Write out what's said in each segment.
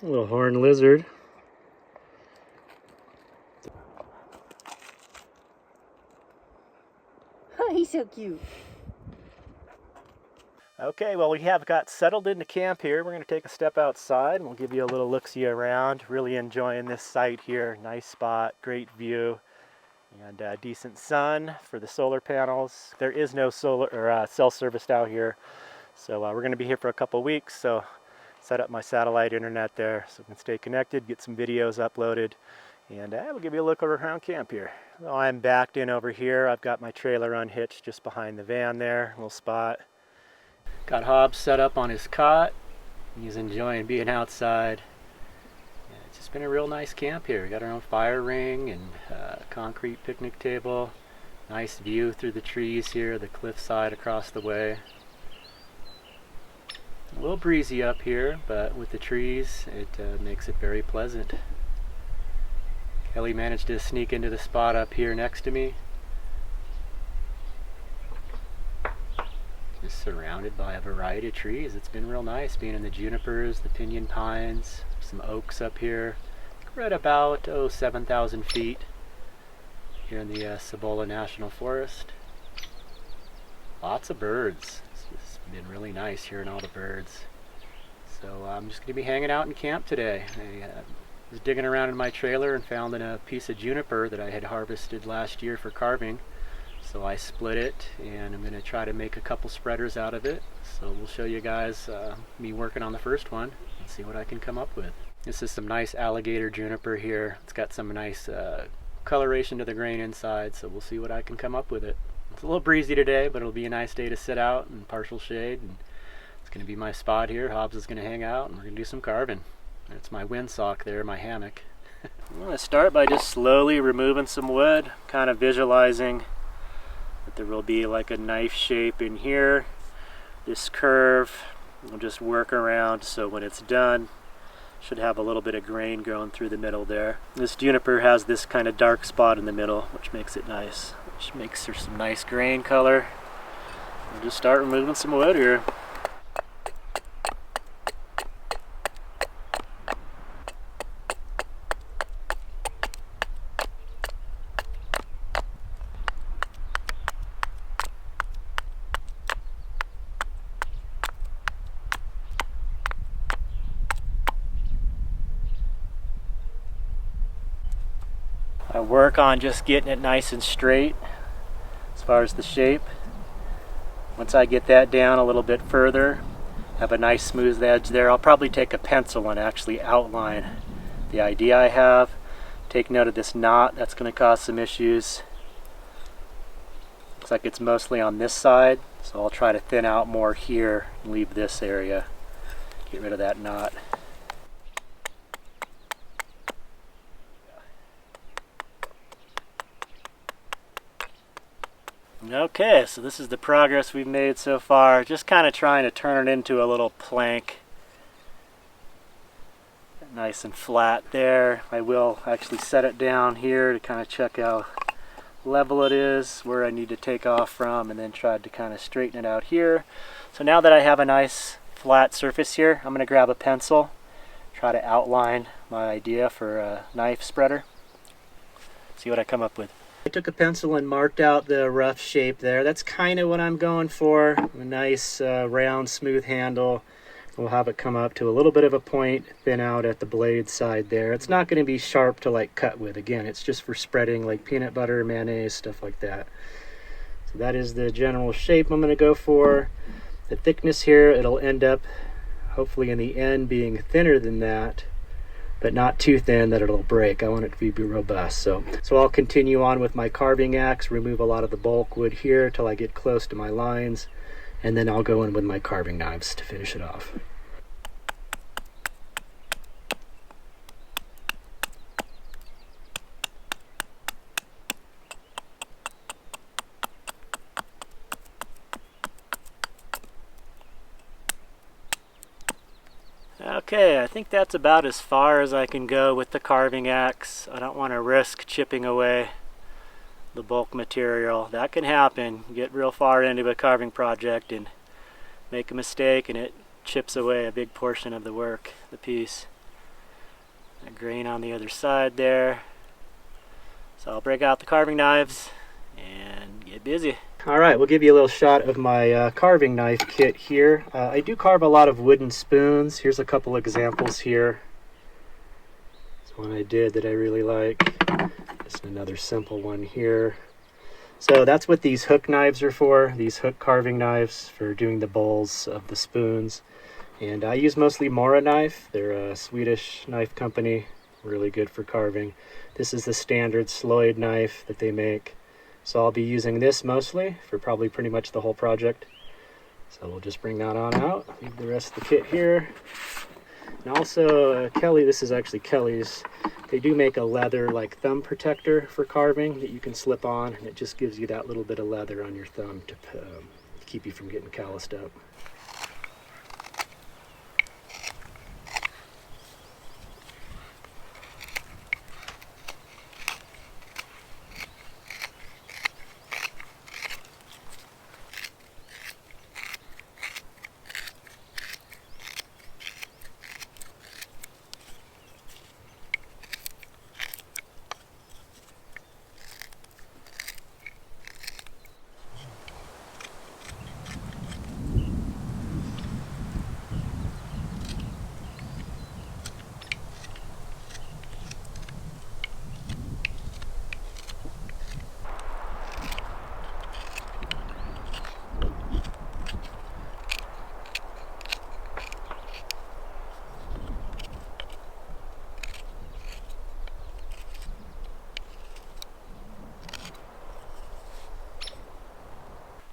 A little horned lizard. He's so cute. Okay, well, we have got settled into camp here. We're going to take a step outside and we'll give you a little look-see around. Really enjoying this site here. Nice spot, great view, and decent sun for the solar panels. There is no solar or cell service out here, so we're going to be here for a couple weeks. So set up my satellite internet there so we can stay connected, get some videos uploaded, and we'll give you a look around camp here. Well, I'm backed in over here. I've got my trailer unhitched just behind the van there, little spot. Got Hobbs set up on his cot. He's enjoying being outside. Yeah, it's just been a real nice camp here. We got our own fire ring and concrete picnic table. Nice view through the trees here, the cliffside across the way. A little breezy up here, but with the trees, it makes it very pleasant. Kelly managed to sneak into the spot up here next to me. Just surrounded by a variety of trees. It's been real nice being in the junipers, the pinyon pines, some oaks up here. We're at about 7,000 feet here in the Cibola National Forest. Lots of birds. It's been really nice hearing all the birds. So I'm just going to be hanging out in camp today. I was digging around in my trailer and found a piece of juniper that I had harvested last year for carving. So I split it, and I'm going to try to make a couple spreaders out of it. So we'll show you guys me working on the first one and see what I can come up with. This is some nice alligator juniper here. It's got some nice coloration to the grain inside, so we'll see what I can come up with it. It's a little breezy today, but it'll be a nice day to sit out in partial shade. And it's going to be my spot here. Hobbs is going to hang out, and we're going to do some carving. That's my windsock there, my hammock. I'm going to start by just slowly removing some wood, kind of visualizing that there will be like a knife shape in here. This curve, we'll just work around so when it's done, should have a little bit of grain growing through the middle there. This juniper has this kind of dark spot in the middle, which makes it nice, which makes her some nice grain color. We'll just start removing some wood here. I work on just getting it nice and straight as far as the shape. Once I get that down a little bit further, have a nice smooth edge there, I'll probably take a pencil and actually outline the idea I have. Take note of this knot, that's going to cause some issues. Looks like it's mostly on this side, so I'll try to thin out more here and leave this area. Get rid of that knot. Okay, so this is the progress we've made so far. Just kind of trying to turn it into a little plank. Nice and flat there. I will actually set it down here to kind of check how level it is, where I need to take off from, and then try to kind of straighten it out here. So now that I have a nice flat surface here, I'm going to grab a pencil, try to outline my idea for a knife spreader. See what I come up with. I took a pencil and marked out the rough shape there. That's kind of what I'm going for. A nice round, smooth handle. We'll have it come up to a little bit of a point, thin out at the blade side there. It's not going to be sharp to like cut with. Again, it's just for spreading like peanut butter, mayonnaise, stuff like that. So that is the general shape I'm going to go for. The thickness here, it'll end up hopefully in the end being thinner than that, but not too thin that it'll break. I want it to be robust. So I'll continue on with my carving axe, remove a lot of the bulk wood here till I get close to my lines, and then I'll go in with my carving knives to finish it off. Okay, I think that's about as far as I can go with the carving axe. I don't want to risk chipping away the bulk material. That can happen. Get real far into a carving project and make a mistake and it chips away a big portion of the work, the piece. A grain on the other side there. So I'll break out the carving knives and get busy. All right, we'll give you a little shot of my carving knife kit here. I do carve a lot of wooden spoons. Here's a couple examples here. This one I did that I really like. Just another simple one here. So that's what these hook knives are for, these hook carving knives for doing the bowls of the spoons. And I use mostly Mora knife. They're a Swedish knife company, really good for carving. This is the standard Sloyd knife that they make. So I'll be using this mostly for probably pretty much the whole project. So we'll just bring that on out, leave the rest of the kit here. And also Kelly, this is actually Kelly's. They do make a leather like thumb protector for carving that you can slip on, and it just gives you that little bit of leather on your thumb to keep you from getting calloused up.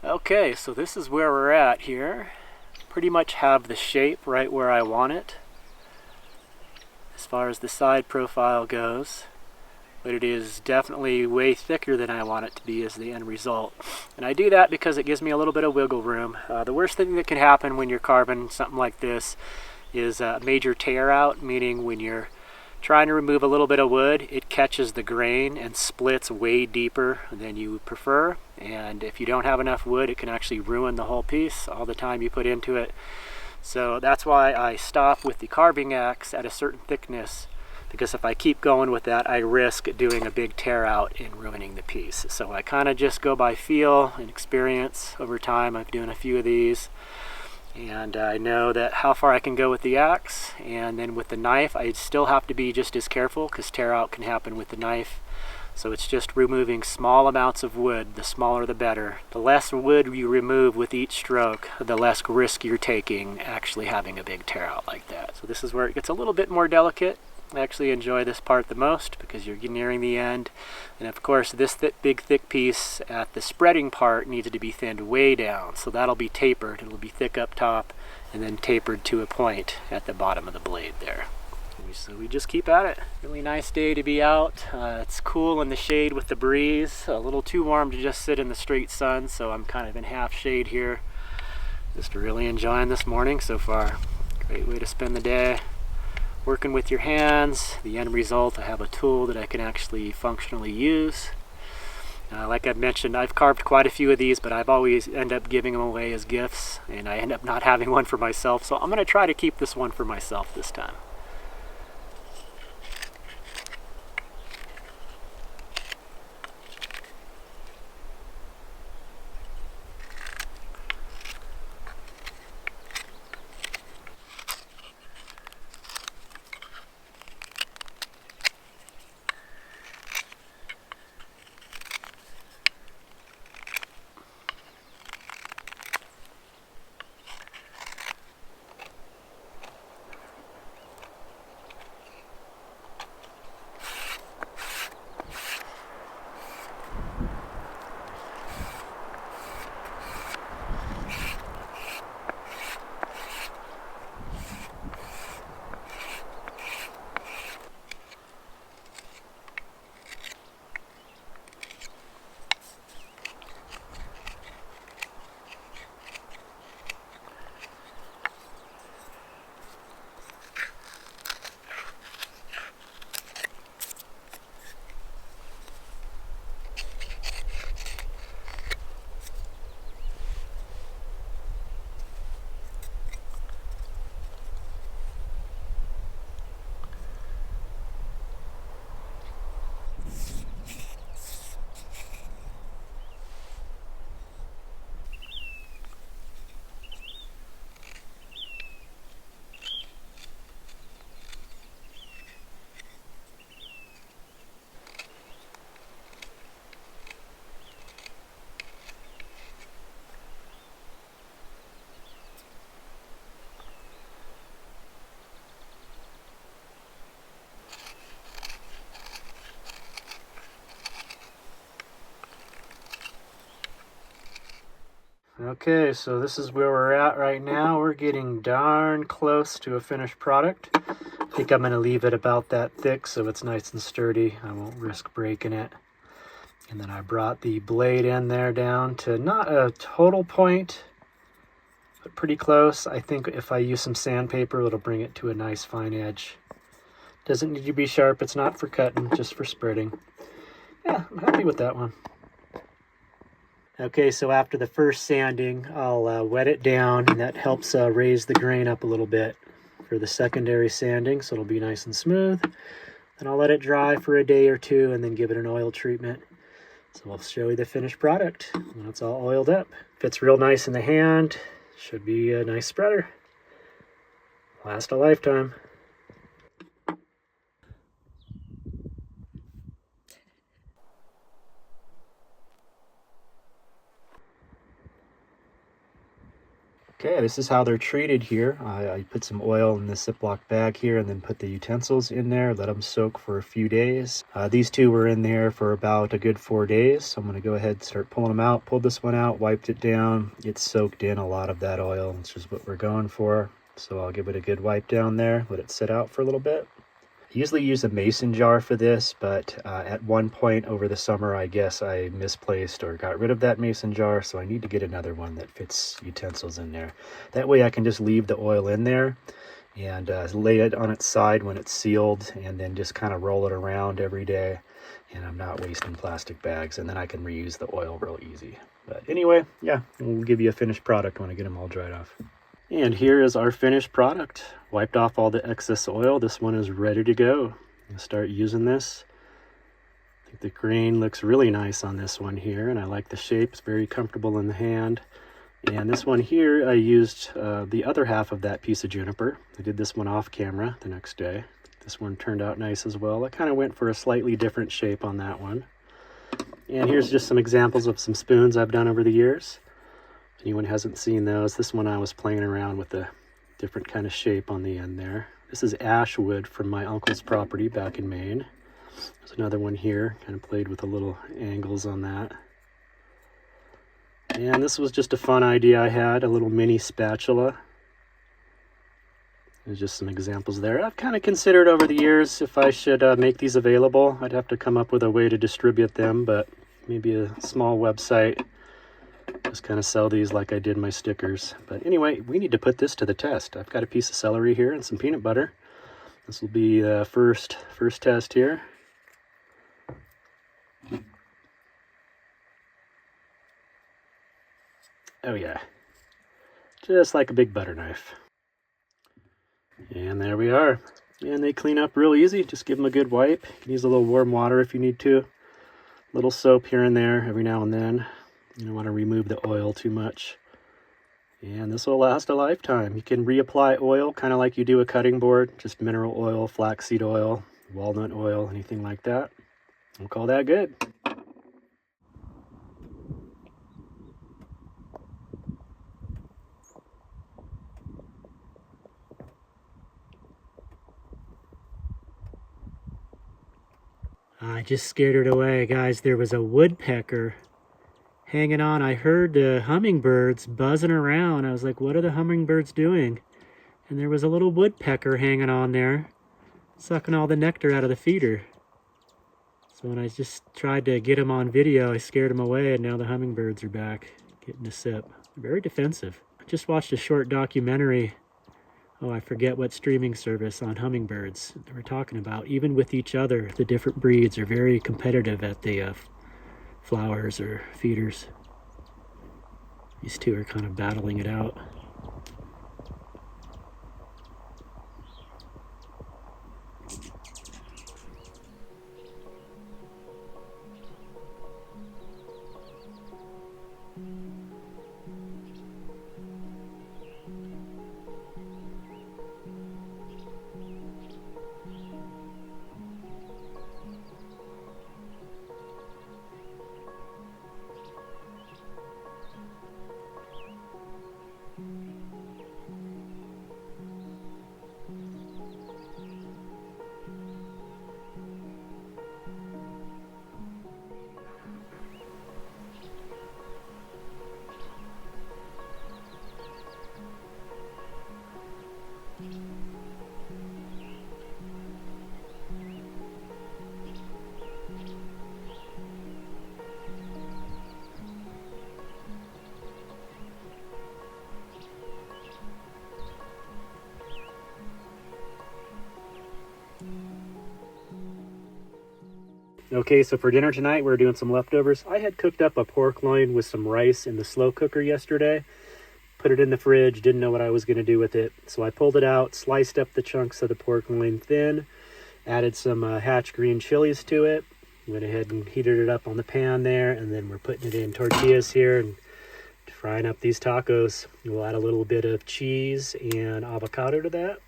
Okay, so this is where we're at here. Pretty much have the shape right where I want it as far as the side profile goes, but it is definitely way thicker than I want it to be as the end result. And I do that because it gives me a little bit of wiggle room. The worst thing that can happen when you're carving something like this is a major tear out, meaning when you're trying to remove a little bit of wood, it catches the grain and splits way deeper than you would prefer. And if you don't have enough wood, it can actually ruin the whole piece, all the time you put into it. So that's why I stop with the carving axe at a certain thickness, because if I keep going with that, I risk doing a big tear out and ruining the piece. So I kind of just go by feel and experience over time. I've done a few of these, and I know that how far I can go with the axe. And then with the knife, I still have to be just as careful, because tear out can happen with the knife. So it's just removing small amounts of wood. The smaller the better. The less wood you remove with each stroke, the less risk you're taking actually having a big tear out like that. So this is where it gets a little bit more delicate. I actually enjoy this part the most because you're nearing the end. And of course this big thick piece at the spreading part needs to be thinned way down. So that'll be tapered. It'll be thick up top and then tapered to a point at the bottom of the blade there. So we just keep at it. Really nice day to be out. It's cool in the shade with the breeze. A little too warm to just sit in the straight sun, so I'm kind of in half shade here. Just really enjoying this morning so far. Great way to spend the day. Working with your hands. The end result, I have a tool that I can actually functionally use. Like I've mentioned, I've carved quite a few of these, but I've always end up giving them away as gifts, and I end up not having one for myself, so I'm going to try to keep this one for myself this time. Okay, so this is where we're at right now. We're getting darn close to a finished product. I think I'm going to leave it about that thick so it's nice and sturdy. I won't risk breaking it. And then I brought the blade in there down to not a total point, but pretty close. I think if I use some sandpaper, it'll bring it to a nice fine edge. Doesn't need to be sharp. It's not for cutting, just for spreading. Yeah, I'm happy with that one. Okay, so after the first sanding, I'll wet it down, and that helps raise the grain up a little bit for the secondary sanding, so it'll be nice and smooth. Then I'll let it dry for a day or two and then give it an oil treatment. So I'll show you the finished product when it's all oiled up. Fits real nice in the hand. Should be a nice spreader. Last a lifetime. Okay, this is how they're treated here. I put some oil in this Ziploc bag here and then put the utensils in there, let them soak for a few days. These two were in there for about a good 4 days, so I'm going to go ahead and start pulling them out. Pulled this one out, wiped it down. It soaked in a lot of that oil, which is what we're going for. So I'll give it a good wipe down there, let it sit out for a little bit. I usually use a mason jar for this, but at one point over the summer, I guess I misplaced or got rid of that mason jar, so I need to get another one that fits utensils in there. That way I can just leave the oil in there and lay it on its side when it's sealed, and then just kind of roll it around every day, and I'm not wasting plastic bags, and then I can reuse the oil real easy. But anyway, yeah, we'll give you a finished product when I get them all dried off. And here is our finished product. Wiped off all the excess oil. This one is ready to go. I'll start using this. I think the grain looks really nice on this one here, and I like the shape. It's very comfortable in the hand. And this one here, I used the other half of that piece of juniper. I did this one off camera the next day. This one turned out nice as well. I kind of went for a slightly different shape on that one. And here's just some examples of some spoons I've done over the years. Anyone hasn't seen those, this one I was playing around with a different kind of shape on the end there. This is ash wood from my uncle's property back in Maine. There's another one here, kind of played with the little angles on that. And this was just a fun idea I had, a little mini spatula. There's just some examples there. I've kind of considered over the years if I should make these available. I'd have to come up with a way to distribute them, but maybe a small website. Just kind of sell these like I did my stickers. But anyway, we need to put this to the test. I've got a piece of celery here and some peanut butter. This will be the first test here. Oh yeah, just like a big butter knife. And there we are. And they clean up real easy. Just give them a good wipe. You can use a little warm water if you need to. A little soap here and there every now and then. You don't want to remove the oil too much. And this will last a lifetime. You can reapply oil kind of like you do a cutting board. Just mineral oil, flaxseed oil, walnut oil, anything like that. We'll call that good. I just scared it away, guys. There was a woodpecker hanging on. I heard the hummingbirds buzzing around. I was like, what are the hummingbirds doing? And there was a little woodpecker hanging on there, sucking all the nectar out of the feeder. So when I just tried to get him on video, I scared him away, and now the hummingbirds are back getting a sip. Very defensive. I just watched a short documentary, oh, I forget what streaming service, on hummingbirds. They were talking about, even with each other, the different breeds are very competitive at the flowers or feeders. These two are kind of battling it out. Okay, so for dinner tonight, we're doing some leftovers. I had cooked up a pork loin with some rice in the slow cooker yesterday. Put it in the fridge, didn't know what I was going to do with it. So I pulled it out, sliced up the chunks of the pork loin thin, added some hatch green chilies to it. Went ahead and heated it up on the pan there, and then we're putting it in tortillas here and frying up these tacos. We'll add a little bit of cheese and avocado to that.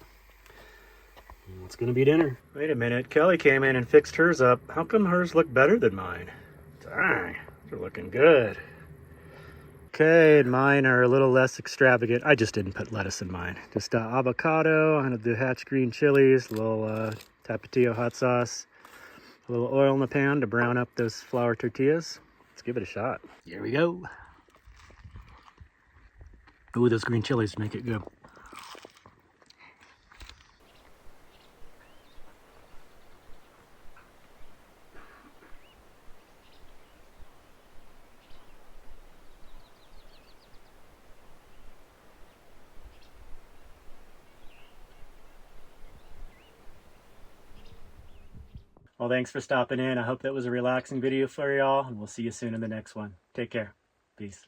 It's going to be dinner. Wait a minute, Kelly came in and fixed hers up. How come hers look better than mine? Dang, they're looking good. Okay, and mine are a little less extravagant. I just didn't put lettuce in mine. Just avocado, and the hatch green chilies, a little tapatio hot sauce, a little oil in the pan to brown up those flour tortillas. Let's give it a shot. Here we go. Ooh, those green chilies make it good. Well, thanks for stopping in. I hope that was a relaxing video for y'all, and we'll see you soon in the next one. Take care. Peace.